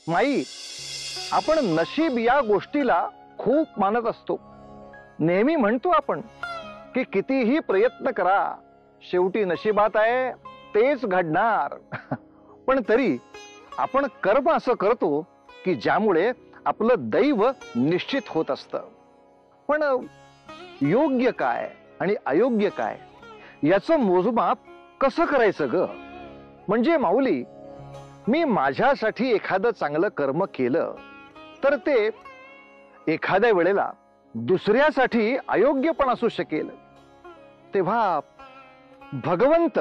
माई, आपण नशीब या गोष्टीला खूप मानत असतो. नेहमी म्हणतो आपण की कितीही प्रयत्न करा, शेवटी नशिबात आहे तेच घडणार. पण तरी आपण कर्म असं करतो की ज्यामुळे आपलं दैव निश्चित होत असतं. पण योग्य काय आणि अयोग्य काय याचं मोजमाप कसं करायचं ग? म्हणजे माऊली, मी माझ्यासाठी एखादं चांगलं कर्म केलं तर ते एखाद्या वेळेला दुसऱ्यासाठी अयोग्य पण असू शकेल. तेव्हा भगवंत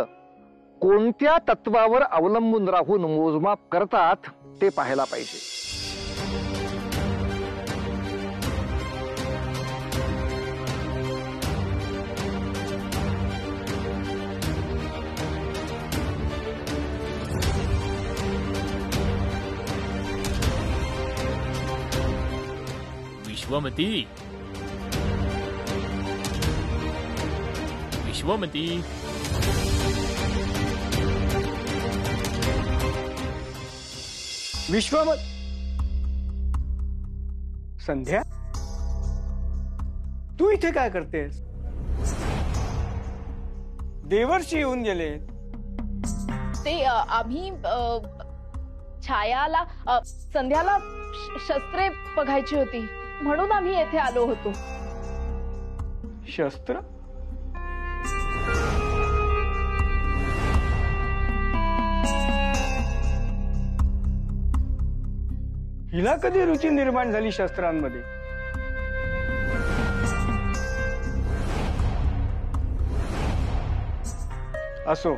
कोणत्या तत्वावर अवलंबून राहून मोजमाप करतात ते पाहायला पाहिजे. विश्वमती, विश्वमती, विश्वमत. संध्या, तू इथे काय करतेस? देवर्षी येऊन गेले. ते आम्ही छायाला संध्याला शस्त्रे बघायची होती म्हणून आम्ही येथे आलो होतो. शस्त्र? हिला कधी रुची निर्माण झाली शस्त्रांमध्ये? असो,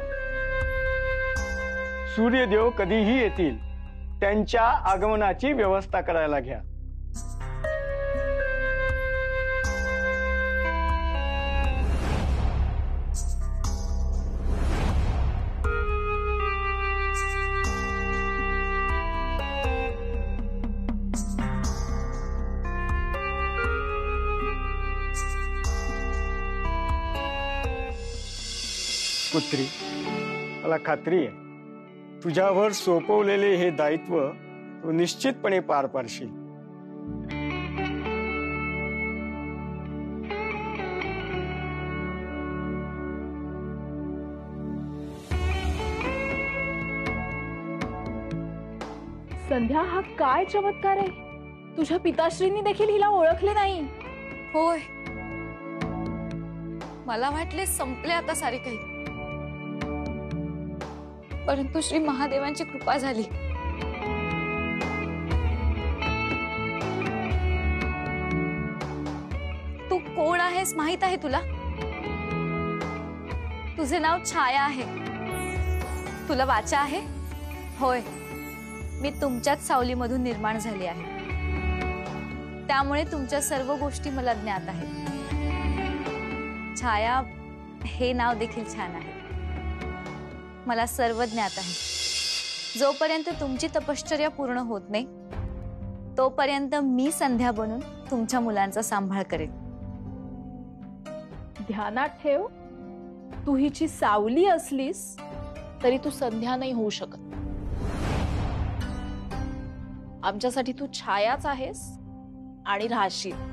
सूर्यदेव कधीही येतील, त्यांच्या आगमनाची व्यवस्था करायला घ्या. पुत्री, मला खात्री आहे तुझ्यावर सोपवलेले हे दायित्व तू निश्चितपणे पार पाडशील. संध्या, हा काय चमत्कार आहे? तुझ्या पिताश्रींनी देखील हिला ओळखले नाही. होय, मला वाटले संपले आता सारे काही, परंतु श्री महादेवांची कृपा झाली. तू कोण आहेस माहित आहे तुला? तुझे नाव छाया आहे. तुला वाचा आहे? होय, मी तुमच्याच सावलीमधून निर्माण झाली आहे, त्यामुळे तुमच्या सर्व गोष्टी मला ज्ञात आहेत. छाया हे नाव देखील छान आहे. मला सर्व ज्ञात आहे. जोपर्यंत तुमची तपश्चर्या पूर्ण होत नाही तोपर्यंत मी संध्या बनून तुमच्या मुलांचा सांभाळ करेन. ध्यानात ठेव, तू हिची सावली असलीस तरी तू संध्या नाही होऊ शकत. आमच्यासाठी तू छायाच आहेस आणि राहशील.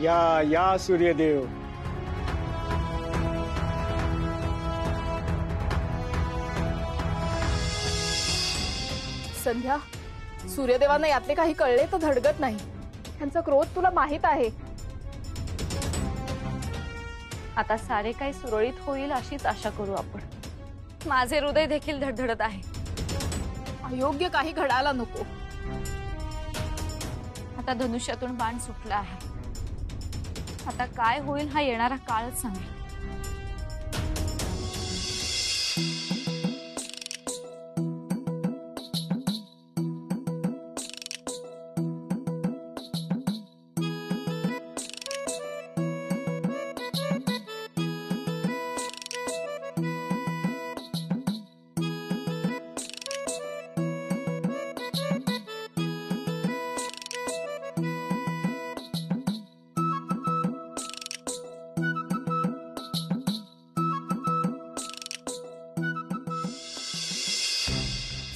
या या सूर्यदेव. संध्या, सूर्यदेवांना यातले काही कळले तर धडगत नाही. त्यांचा क्रोध तुला माहित आहे. आता सारे काही सुरळीत होईल अशीच आशा करू आपण. माझे हृदय देखील धडधडत आहे. अयोग्य काही घडायला नको. आता धनुष्यातून बाण सुटला आहे. आता काय होईल हा येणारा काळच सांगेल.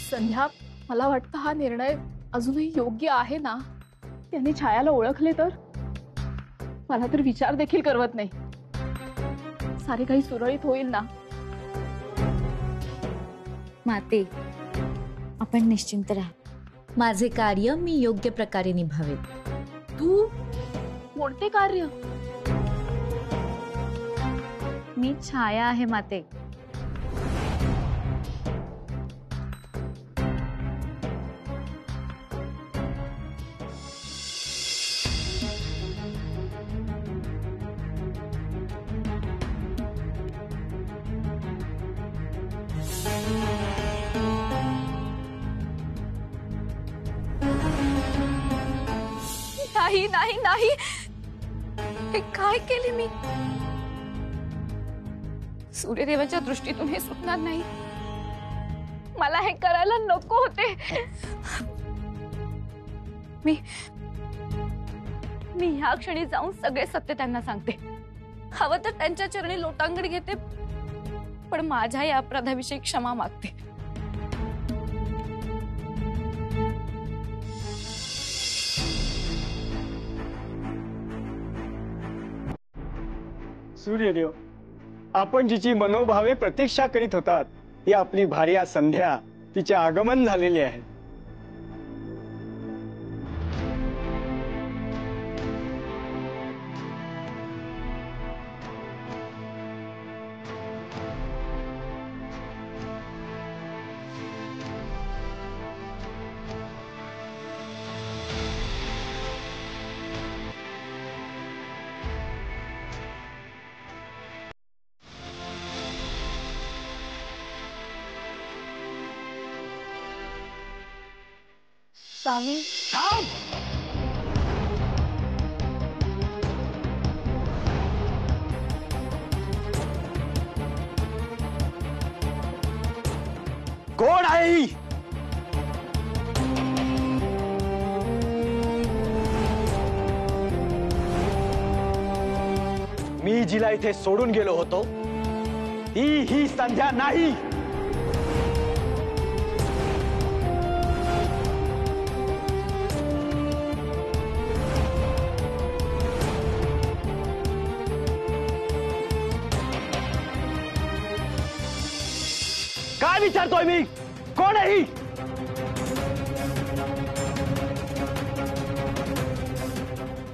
संध्या, मला वाटतं हा निर्णय अजूनही योग्य आहे ना? त्यांनी छायाला ओळखले तर? मला तर विचार देखील करवत नाही. सारे काही सुरळीत होईल ना? माते, आपण निश्चिंत राहा. माझे कार्य मी योग्य प्रकारे निभावेन. तू कोणते कार्य? मी छाया आहे माते. नाही नाही नाही, हे काय केले मी? सूर्यदेवाच्या दृष्टीतून हे सुटणार नाही. मला हे करायला नको होते. मी ह्या क्षणी जाऊन सगळे सत्य त्यांना सांगते. हवं तर त्यांच्या चरणी लोटांगण घेते, पण माझ्या या अपराधाविषयी क्षमा मागते. सूर्यदेव, आपण जिची मनोभावे प्रतीक्षा करीत होतात ती आपली भार्या संध्या तिचे आगमन झालेले आहे. स्वामी, कोण आहे ही? मी जिला इथे सोडून गेलो होतो ती ही संध्या नाही. काय विचारतोय मी? कोण आहे ही?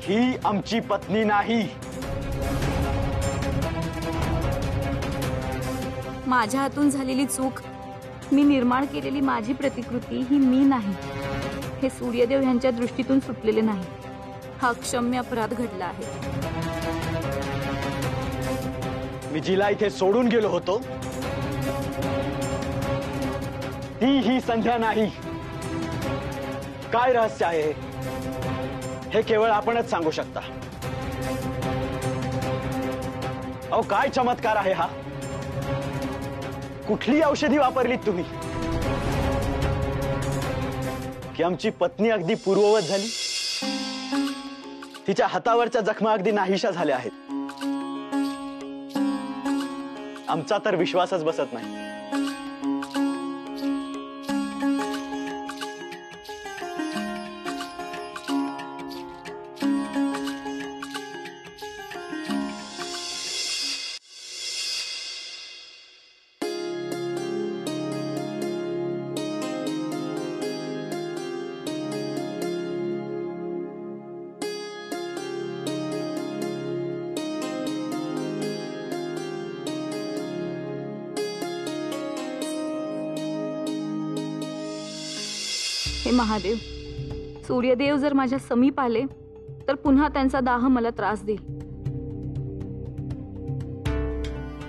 ही आमची पत्नी नाही. माझ्या हातून झालेली चूक, मी निर्माण केलेली माझी प्रतिकृती ही मी नाही. हे सूर्यदेव यांच्या दृष्टीतून सुटलेले नाही. हा क्षम्य अपराध घडला आहे. मी जिला इथे सोडून गेलो होतो ती ही संध्या नाही. काय रहस्य आहे हे केवळ आपणच सांगू शकता. अहो, काय चमत्कार आहे हा? कुठली औषधी वापरलीत तुम्ही की आमची पत्नी अगदी पूर्ववत झाली? तिच्या हातावरच्या जखमा अगदी नाहीशा झाल्या आहेत. आमचा तर विश्वासच बसत नाही. हे महादेव, सूर्यदेव जर माझ्या समीप आले तर पुन्हा त्यांचा दाह मला त्रास देईल.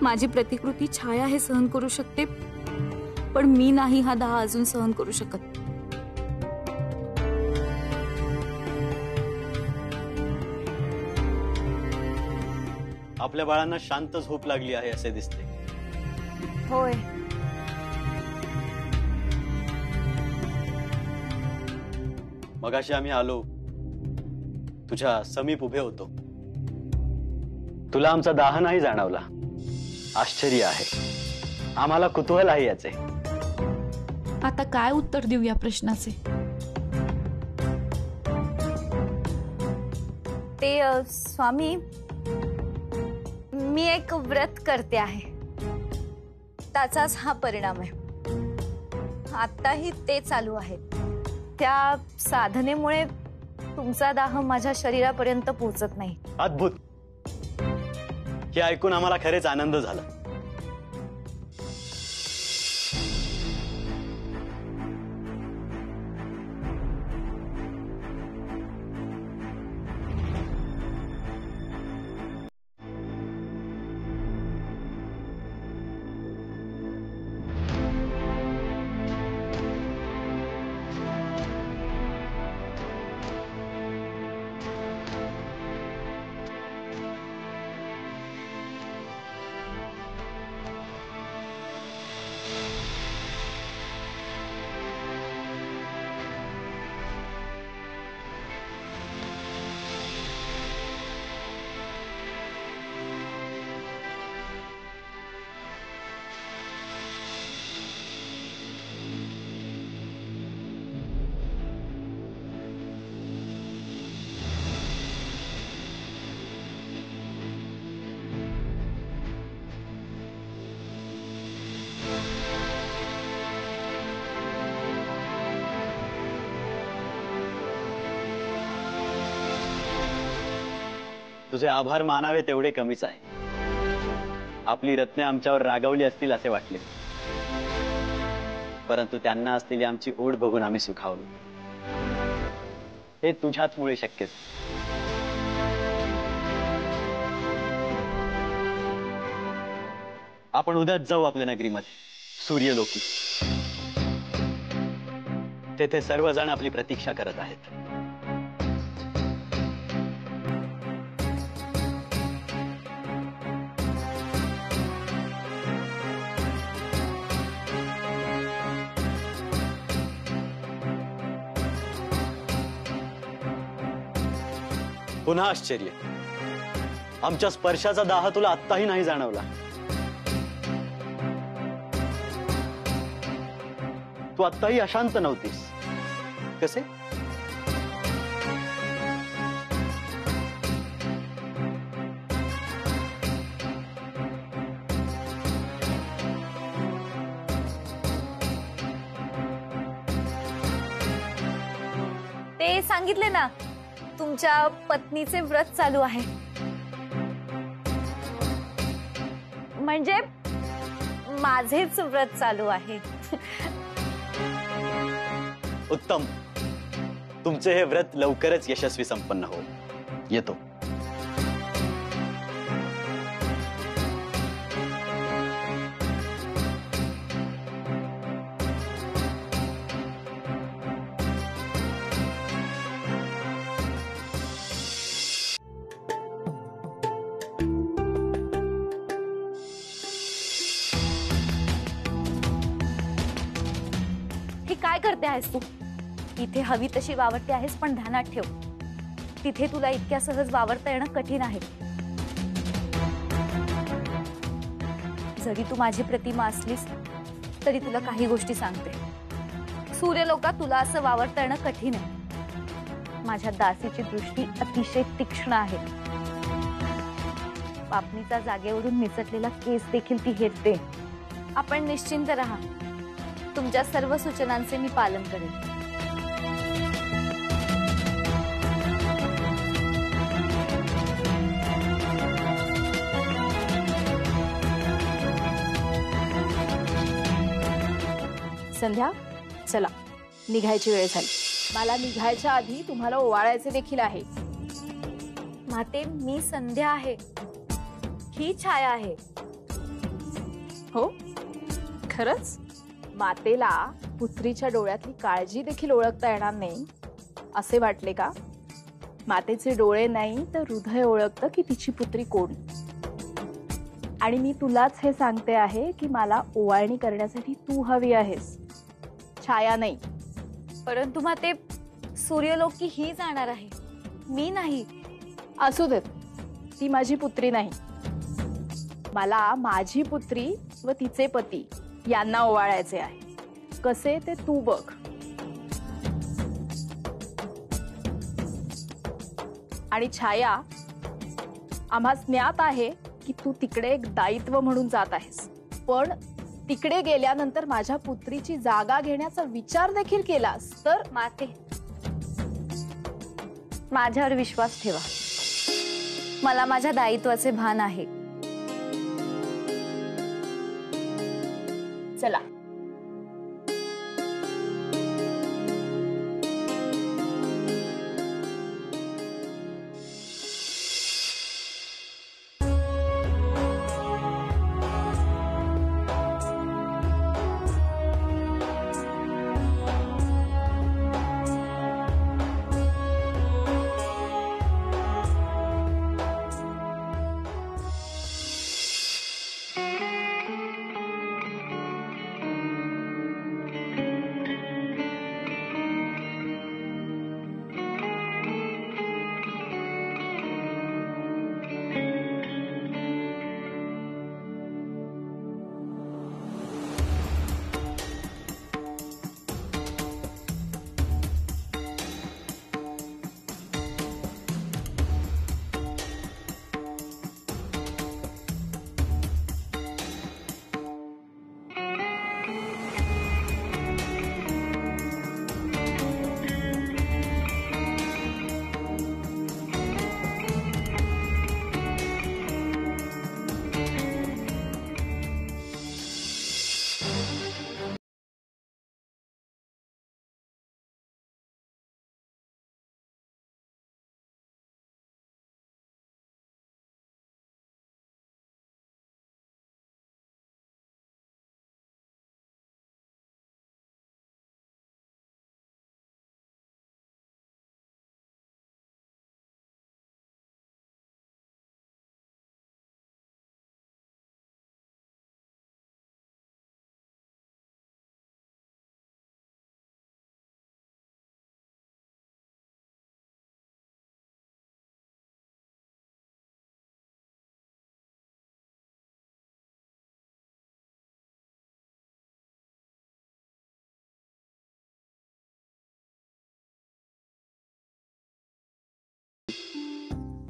माझी प्रतिकृती छाया हे सहन करू शकते, पण मी नाही हा दाह अजून सहन करू शकत. आपल्या बाळांना शांत झोप लागली आहे असे दिसते. होय, मगाशी आम्ही आलो, तुझ्या समीप उभे होतो. तुला आमचा दाह नाही जाणवला. आश्चर्य आहे, आम्हाला कुतूहल आहे याचे. आता काय उत्तर देऊ या प्रश्नाचे? ते स्वामी, मी एक व्रत करते आहे, त्याचाच हा परिणाम आहे. आताही ते चालू आहे. त्या साधनेमुळे तुमचा दाह माझ्या शरीरापर्यंत पोहोचत नाही. अद्भुत. हे ऐकून आम्हाला खरेच आनंद झाला. तुझे आभार मानावे तेवढे कमीच आहे. आपली रत्ने आमच्यावर रागावली असतील असे वाटले, परंतु त्यांना असलेली आमची ओढ बघून आम्ही सुखावलो. हे तुझ्याच मुळे शक्य. आपण उद्याच जाऊ आपल्या नगरीमध्ये, सूर्यलोकी. तेथे सर्वजण आपली प्रतीक्षा करत आहेत. पुन्हा आश्चर्य, आमच्या स्पर्शाचा दाह तुला आत्ताही नाही जाणवला. तू आत्ताही अशांत नव्हतीस. कसे? ते सांगितले ना, तुमच्या पत्नीचे व्रत चालू आहे. म्हणजे माझेच व्रत चालू आहे. उत्तम. तुमचे हे व्रत लवकरच यशस्वी संपन्न हो. येतो. काय करते आहेस तू? इथे हवी तशी वावरते आहेस, पण ध्यानात ठेव, तिथे तुला इतक्या सहज वावरता येणं कठीण आहे. जरी तू माझी प्रतिमा असलीस तरी तुला काही गोष्टी सांगते. सूर्यलोकात तुला असं वावरता येणं कठीण आहे. माझ्या दासीची दृष्टी अतिशय तीक्ष्ण आहे. पापणीचा जागेवरून निसटलेला केस देखील ती हेरते. आपण निश्चिंत राहा, तुमच्या सर्व सूचनांचे मी पालन करेन. संध्या, चला निघायची वेळ झाली. मला निघायच्या आधी तुम्हाला ओवाळायचे देखील आहे. माते, मी संध्या आहे, ही छाया आहे. हो, खरंच? मातेला पुत्रीच्या डोळ्यातली काळजी देखील ओळखता येणार नाही असे वाटले का? मातेचे डोळे नाही तर हृदय ओळखतं की तिची पुत्री कोण. आणि मी तुलाच हे सांगते आहे की मला ओवाळणी करण्यासाठी तू हवी आहेस, छाया नाही. परंतु माते, सूर्यलोकी ही जाणार आहे, मी नाही. असू देत, ती माझी पुत्री नाही. मला माझी पुत्री व तिचे पती यांना ओवाळायचे आहे. कसे ते तू बघ. आणि छाया, आम्हास ज्ञात आहे की तू तिकडे एक दायित्व म्हणून जात आहेस, पण तिकडे गेल्यानंतर माझ्या पुत्रीची जागा घेण्याचा विचार देखील केलास तर? माते, माझ्यावर विश्वास ठेवा, मला माझ्या दायित्वाचे भान आहे. चला.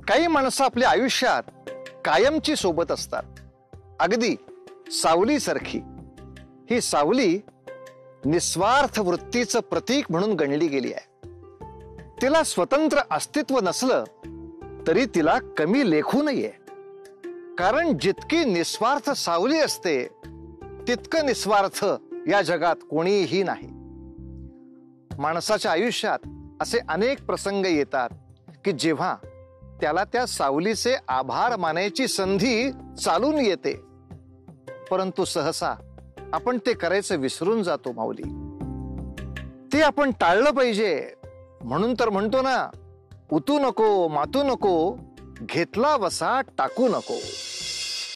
काही माणसं आपल्या आयुष्यात कायमची सोबत असतात, अगदी सावलीसारखी. ही सावली निस्वार्थ वृत्तीचं प्रतीक म्हणून गणली गेली आहे. तिला स्वतंत्र अस्तित्व नसलं तरी तिला कमी लेखू नये, कारण जितकी निस्वार्थ सावली असते तितकं निस्वार्थ या जगात कोणीही नाही. माणसाच्या आयुष्यात असे अनेक प्रसंग येतात की जेव्हा त्याला त्या सावलीचे आभार मानायची संधी चालून येते, परंतु सहसा आपण ते करायचं विसरून जातो माऊली. ते आपण टाळलं पाहिजे. म्हणून तर म्हणतो ना, उतू नको, मातू नको, घेतला वसा टाकू नको.